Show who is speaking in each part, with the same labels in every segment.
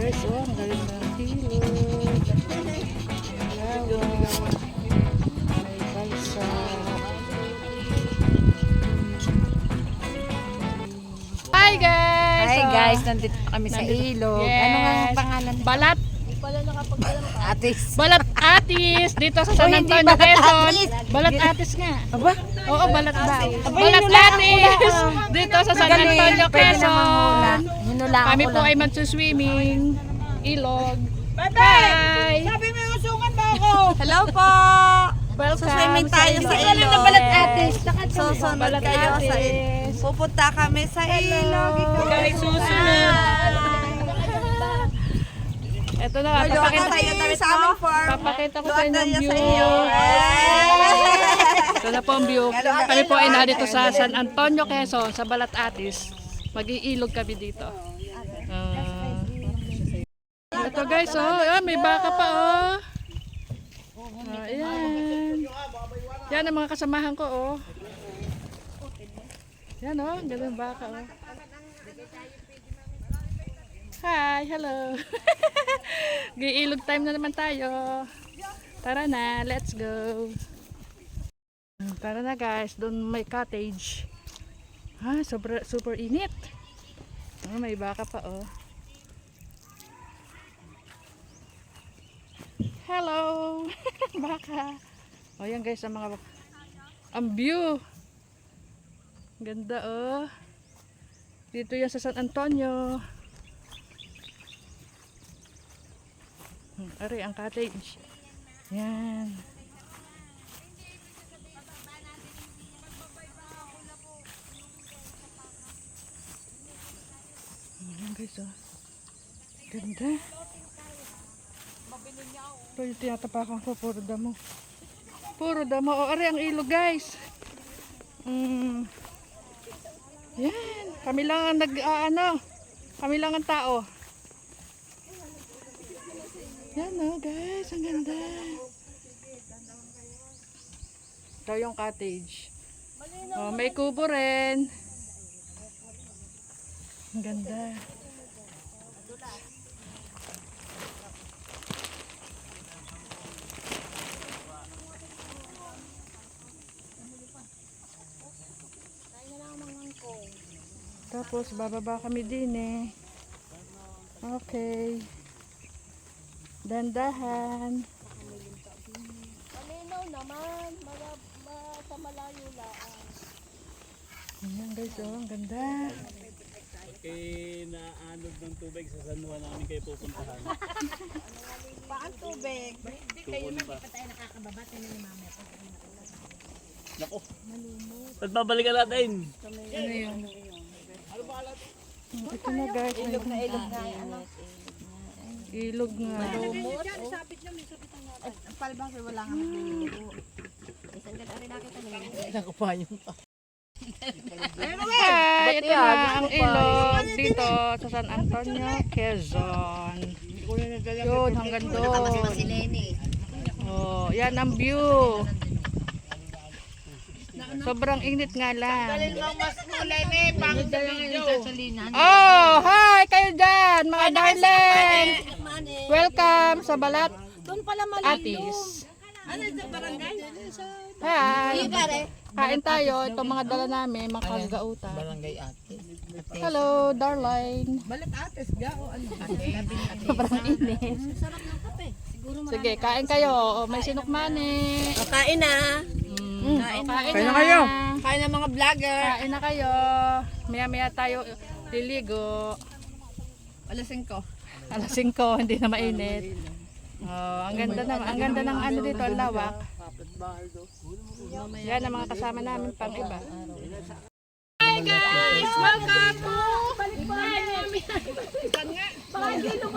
Speaker 1: Guys, oh, ang galing ng hilod. Lawa. May balsa. Hi guys!
Speaker 2: Hi guys, nandito kami sa ilog.
Speaker 1: Yes.
Speaker 2: Ano nga ang pangalan?
Speaker 1: Balat.
Speaker 2: Atis.
Speaker 1: Balat Atis dito sa
Speaker 2: Oh,
Speaker 1: San
Speaker 2: hindi
Speaker 1: Antonio,
Speaker 2: Balat
Speaker 1: Quezon.
Speaker 2: Atis.
Speaker 1: Balat Atis nga.
Speaker 2: Aba?
Speaker 1: Oo, balat daw.
Speaker 2: Aba,
Speaker 1: Balat
Speaker 2: hinulaan ko
Speaker 1: Atis
Speaker 2: lang.
Speaker 1: dito sa San
Speaker 2: Magaling.
Speaker 1: Antonio,
Speaker 2: Pwede namang hula.
Speaker 1: Quezon.
Speaker 2: Hinulaan
Speaker 1: Kami
Speaker 2: ko
Speaker 1: po
Speaker 2: lang.
Speaker 1: ay magsuswimming. Ilog. Hi!
Speaker 3: Sabi mo yung usungan ba ako?
Speaker 2: Hello po!
Speaker 1: Welcome
Speaker 2: Swimming tayo sa
Speaker 1: ilog.
Speaker 2: ilog.
Speaker 3: na Balat Atis.
Speaker 2: Susunod
Speaker 1: Balat
Speaker 2: kayo sa ilog.
Speaker 1: Atis.
Speaker 2: Pupunta kami sa ilog.
Speaker 3: Guys, susunod.
Speaker 1: Ito na, papakita,
Speaker 2: sa aming farm.
Speaker 1: papakita ko sa
Speaker 2: Luwag
Speaker 1: inyo
Speaker 2: na
Speaker 1: ang
Speaker 2: niya
Speaker 1: view.
Speaker 2: sa iyo.
Speaker 1: Ito na po ang view. Kami po ay narito sa San Antonio, Quezon, sa Balat Atis. Mag-iilog kami dito. Ito guys, oh, may baka pa, oh. Ayan. Yan ang mga kasamahan ko, oh. Yan, oh, ganun baka, oh. Hi, hello. Giilog time na naman tayo. Tara na, let's go. Tara na guys, doon may cottage. Super init. Oh, may baka pa, oh. Hello. Baka. Oh, yan guys, ang view. Ganda, oh. Dito yan sa San Antonio. Ari, ang cottage. Yan. Ayan guys, oh. Ganda. Ito yung tinatapakan ko, puro damo. Puro damo. O, ari, ang ilog guys. Yan. Kami lang ang kami lang ang tao. Yan o guys, ang ganda. Ito yung cottage. Oh, may kubo rin. Ang ganda. Tapos bababa kami din eh. Okay. Dandahan.
Speaker 3: Malinaw naman. Sa malayo lang.
Speaker 1: Ayan guys, oh, ang ganda.
Speaker 4: Okay, naanod ng tubig sa San Juan namin kayo pupuntahan.
Speaker 3: Paan tubig?
Speaker 4: Tukon pa. Nako. Ba't babalikan natin?
Speaker 1: Ano yun? Ito na guys. Ilog na ilog na. Ilog nga.
Speaker 3: Palbang sa wala nga magliligo.
Speaker 1: Hi! Ito na ang ilog dito sa San Antonio, Quezon. Yun, hanggang doon. Oh, yan ang view. Sobrang init nga lang. Oh, hi kayo dyan, mga darling. Welcome sa Balat Atis. Hi. Kain tayo. Itong mga dala namin, mga kagautan. Hello, darling.
Speaker 3: Balat Atis, gao.
Speaker 1: Sobrang init. Sige, kain kayo. O, may sinukmani.
Speaker 3: Kain na.
Speaker 1: Kain na kayo.
Speaker 3: Kain na mga vlogger.
Speaker 1: Kain na kayo. Maya-maya tayo liligo.
Speaker 3: Alas 5.
Speaker 1: Alas 5, hindi na mainit. Oh, ang ganda ng ano dito, ang lawak. Yan ang mga kasama namin pang iba. Hi guys! Welcome to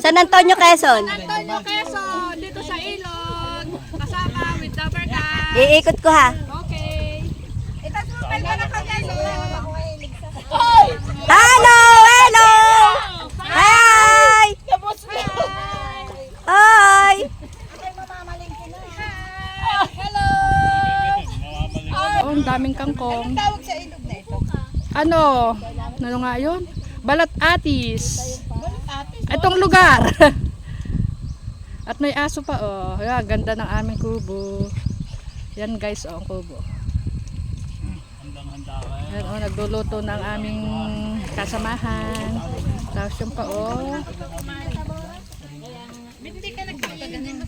Speaker 5: San Antonio, Quezon.
Speaker 1: Antonio, Quezon. Dito sa ilog. Kasama with the guys.
Speaker 5: Iikot ko ha.
Speaker 1: Okay.
Speaker 3: Itasupal ka na ka guys.
Speaker 5: Hello! Hello! Hi! Hi!
Speaker 1: Hello! Oh, ang daming kangkong.
Speaker 3: Tawag sa ilog na ito.
Speaker 1: Ano? Ano nga yun? Balat Atis. Itong lugar. At may aso pa oh. Ayan, ganda ng aming kubo. Yan guys oh, ang kubo.
Speaker 4: Handang-handa ka.
Speaker 1: Ayan oh, nagluluto ng aming kasamahan. Tapos yung pa oh.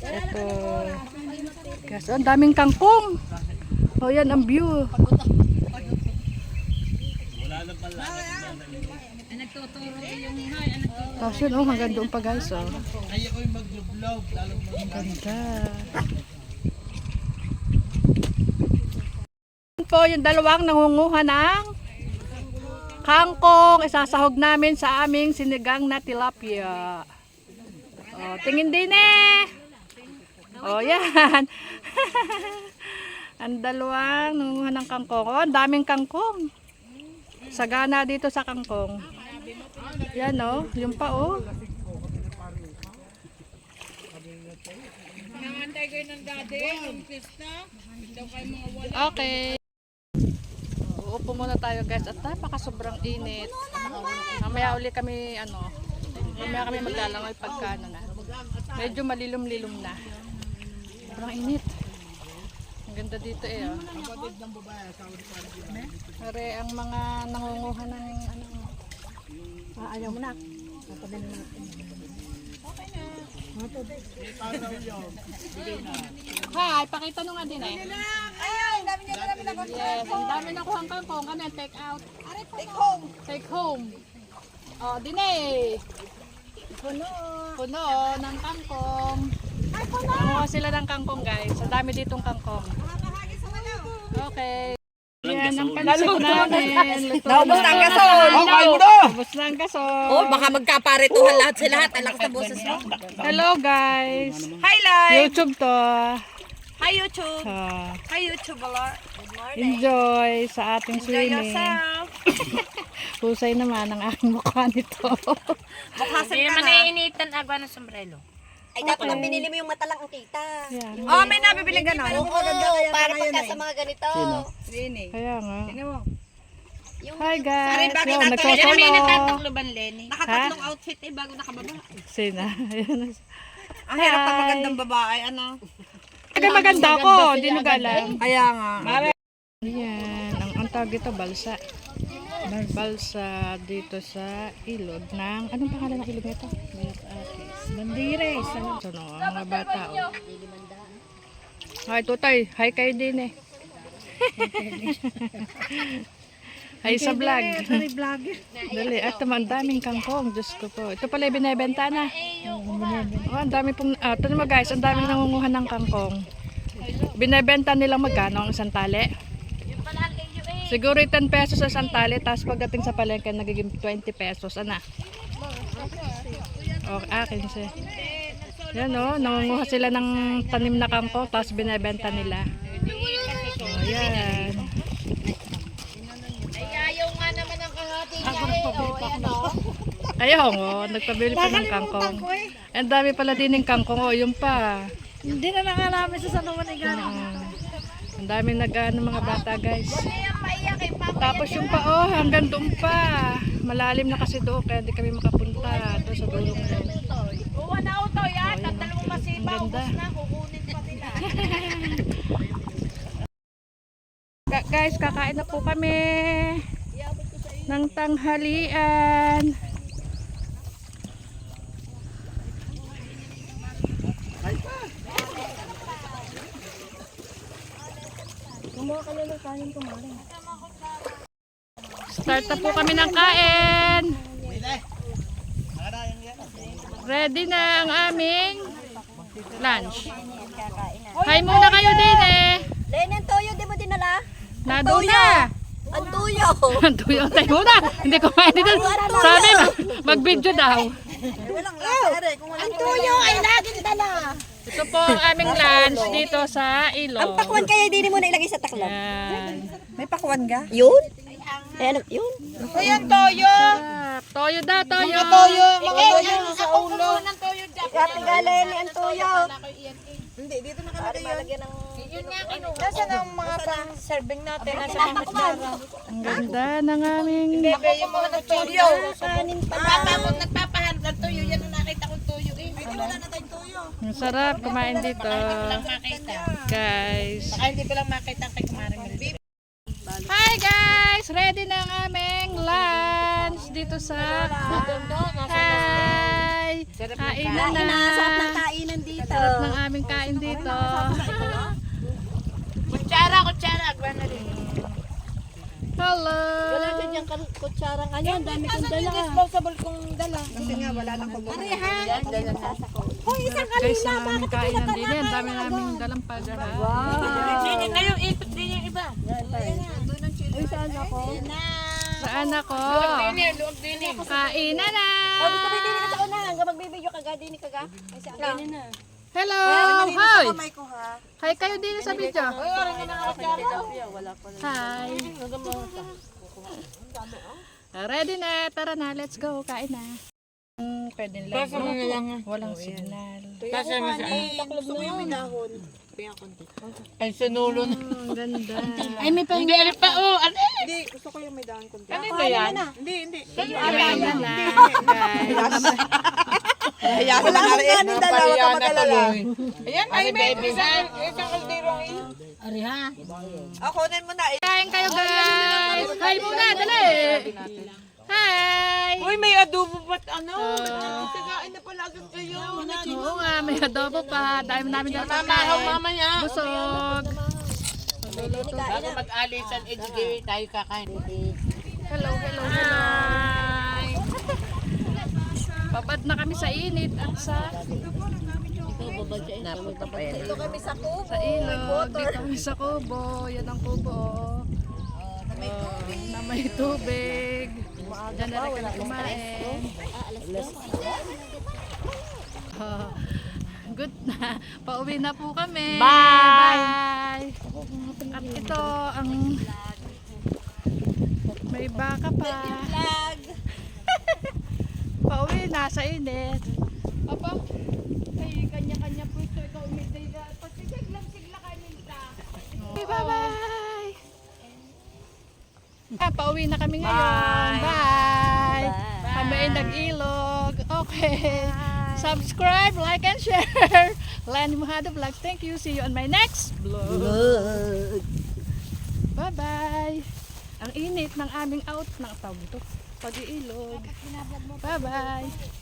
Speaker 1: Ito. Guys, oh, ang daming kangkong. Oh, yan ang view.
Speaker 4: Wala na pala.
Speaker 1: Tapos yun oh, hanggang doon pa guys oh. Ang ganda. Yan po yung dalawang nangunguha ng kangkong. Isasahog namin sa aming sinigang na tilapia. Oh, tingin din eh. Oh, yan. Ang dalawang nangunguha ng kangkong. Oh, ang daming kangkong. Sagana dito sa kangkong. Yan oh, yung pa oh. Okay. Uupo muna tayo guys at napaka sobrang init. Mamaya uli kami mamaya kami maglalangoy pagka na. Medyo malilom-lilom na. Sobrang init. Ang ganda dito eh oh. Pare ang mga nangunguha ng ayaw mo na. Hi, pakita nung nga din eh.
Speaker 2: Ayun, dami niya na
Speaker 1: Yes, ang dami na kuhang kangkong. Ano yan? Take out.
Speaker 2: Take home.
Speaker 1: Take home. Oh, din eh. Puno ng kangkong. Nanguha sila ng kangkong guys. Ang dami ditong kangkong. Okay. Yan ang pansit namin.
Speaker 2: Naubos na ang gasol.
Speaker 1: Naubos na ang gasol.
Speaker 2: Oh, baka magkaparituhan lahat sa lahat. Ang lakas na boses mo.
Speaker 1: Hello guys.
Speaker 2: Hi, live.
Speaker 1: YouTube to.
Speaker 2: Hi, YouTube.
Speaker 1: Ah,
Speaker 2: Hi, YouTube. Good morning.
Speaker 1: enjoy sa ating
Speaker 2: Enjoy
Speaker 1: swimming.
Speaker 2: yourself.
Speaker 1: Husay naman ang aking mukha nito.
Speaker 2: Bukhasan ka na.
Speaker 3: Initan agwa ng sombrero.
Speaker 5: Ay, dapat ang binili mo yung mata lang ang kita.
Speaker 1: Yan.
Speaker 2: Oh, may nabibili ganon.
Speaker 5: Oo, para pagka sa mga ganito.
Speaker 1: Kaya nga.
Speaker 5: Yung
Speaker 1: Hi guys.
Speaker 2: bakit
Speaker 1: Yo,
Speaker 2: natin-
Speaker 1: nagsosolo.
Speaker 3: Tatakluban, Lenny.
Speaker 2: Nakatatlong outfit eh bago nakababa.
Speaker 1: Sina. Ayan.
Speaker 2: Ang hirap pag magandang babae, ano?
Speaker 1: Kaya maganda ako. Hindi nyo alam.
Speaker 2: Kaya nga.
Speaker 1: Ayan. Ang tawag dito, balsa. Balsa dito sa ilog ng... Anong pangalan ng ilog nito? Bandires. Ano? Ang mga bata. Oh. Hi, tutay. Hi kayo din eh. Hi sa vlog. Dali. At ang daming kangkong. Diyos ko po. Ito pala binibenta na. Oh, ang dami pong... ito naman guys. Ang daming nangunguha ng kangkong. Binibenta nilang magkano ang isang tali? Siguro 10 pesos sa isang tali. Tapos pagdating sa palengke, nagiging 20 pesos. Ano? O, akin siya. Yan o. Nangunguha sila ng tanim na kangkong. Tapos binibenta nila. O, yan.
Speaker 3: Ayaw nga naman ang kahati niya eh.
Speaker 1: Ayaw o. Nagpabili pa ng kangkong. Ang dami pala din ng kangkong. O, yun pa.
Speaker 3: Hindi na nakalamin sa sanuman ni Gano.
Speaker 1: Ang dami nag-ano mga bata guys. Tapos yung pa oh, hanggang doon pa. Malalim na kasi doon kaya hindi kami makapunta doon sa dulong doon.
Speaker 3: Uwa na auto yan. Tatalong mo masipa.
Speaker 1: Ang ganda.
Speaker 3: Ubus na. Kukunin pa nila.
Speaker 1: Guys, kakain na po kami ng tanghalian. Start na po kami ng kain. Ready na ang aming lunch. Hi muna kayo din eh.
Speaker 5: Lenny, ang toyo, di mo dinala?
Speaker 1: Nado na.
Speaker 5: Ang tuyo.
Speaker 1: Tuyo tayo muna. Hindi ko dito. Sabi mag-video daw.
Speaker 5: Ang tuyo ay laging dala.
Speaker 1: Ito po ang aming lunch dito sa ilog.
Speaker 5: Ang pakwan kaya din mo na ilagay sa taklob.
Speaker 1: Yan.
Speaker 2: May pakuan ka?
Speaker 5: Yun? Ayan, yun.
Speaker 2: Ayan, toyo.
Speaker 1: Toyo da, toyo.
Speaker 2: Mga toyo
Speaker 3: Sa ulo. Ng toyo dyan.
Speaker 5: Ate Lenny, ang tuyo.
Speaker 2: Hindi, dito nakalagay yun.
Speaker 5: Malagyan ng...
Speaker 3: Yun nga kinuha.
Speaker 2: Nasaan ang mga pang-serving natin? Nasa mga kutsara.
Speaker 1: Ang ganda ng aming
Speaker 2: Bebe, yung mga toyo.
Speaker 5: Kanin pa.
Speaker 3: Tapos nagpapahanap ng toyo. Yan na
Speaker 5: wala na tayong tuyo.
Speaker 1: Ang sarap kumain dito. Guys.
Speaker 2: Ay, hindi ko lang makita kay Kumaring Mel.
Speaker 1: Hi guys! Ready na ang aming lunch dito sa... Hi! Kainan na!
Speaker 5: Sarap ng kainan dito.
Speaker 1: Sarap ng aming kain dito.
Speaker 2: Kutsara. Agwan na rin.
Speaker 1: Hello!
Speaker 3: Wala ka diyang kutsara ngayon. Dami kong dala.
Speaker 2: Disposable kong dala. Kasi nga, wala lang kong dala.
Speaker 1: Guys, ang aming kainan din yan. Dami namin dalang pagara.
Speaker 2: Ngayon, ikot din yung iba.
Speaker 3: Uy, saan ako?
Speaker 1: Saan ako?
Speaker 2: Luwag din eh.
Speaker 1: Kainan na!
Speaker 5: Gusto mo din ka na. Hanggang magbibideo ka ga din ka ga. Ay sa akin na.
Speaker 1: Hello! Hi!
Speaker 5: Kamay ko ha.
Speaker 1: Hi kayo din sa video. Hi! Ready na! Tara na, let's go. Kain na. Pwede lang. Walang signal.
Speaker 2: Kasi
Speaker 5: Gusto mo yung minahon.
Speaker 2: ay sinulo na.
Speaker 1: Ang ganda.
Speaker 3: Ay, may
Speaker 2: Hindi, ano pa, ano?
Speaker 5: Hindi, gusto ko yung may dahon konti.
Speaker 2: Ano ba yan?
Speaker 5: Hindi.
Speaker 1: Kain na lang, guys.
Speaker 5: Wala kang kanin dalawa ka mag-alala.
Speaker 2: Ayan, ay may isang kaldero ang iyo.
Speaker 5: Ako na mo na.
Speaker 1: Kain kayo, guys. Hi muna, dali. Hi!
Speaker 2: Uy, may adobo ba't ano? Tagain na pala agad kayo.
Speaker 1: Oo nga, may adobo pa. Dami namin dapat
Speaker 2: Mamahaw
Speaker 1: kain.
Speaker 2: mamaya.
Speaker 1: Busog.
Speaker 2: Bago mag-alisan, di tayo kakain.
Speaker 1: Hello. Hi! Babad na kami sa init at sa
Speaker 5: Dito kami sa kubo.
Speaker 1: sa ilog. Dito kami sa kubo. Yan ang kubo. Na may tubig. Diyan na rin kami kumain. Good na. Pauwi na po kami. Bye! At ito ang may baka pa. Pauwi na sa init. Apa? Ay, kanya-kanya po ito. Ikaw umitay na. Pasigla kayo nila. Okay, bye-bye! Pauwi na kami ngayon. Bye! Kami ay nag-ilog. Okay. Subscribe, like, and share. Lenny Mojado Vlogs. Thank you. See you on my next vlog. Bye-bye! Ang init ng aming out ng tawag ito. Pag-iilog. Bye-bye!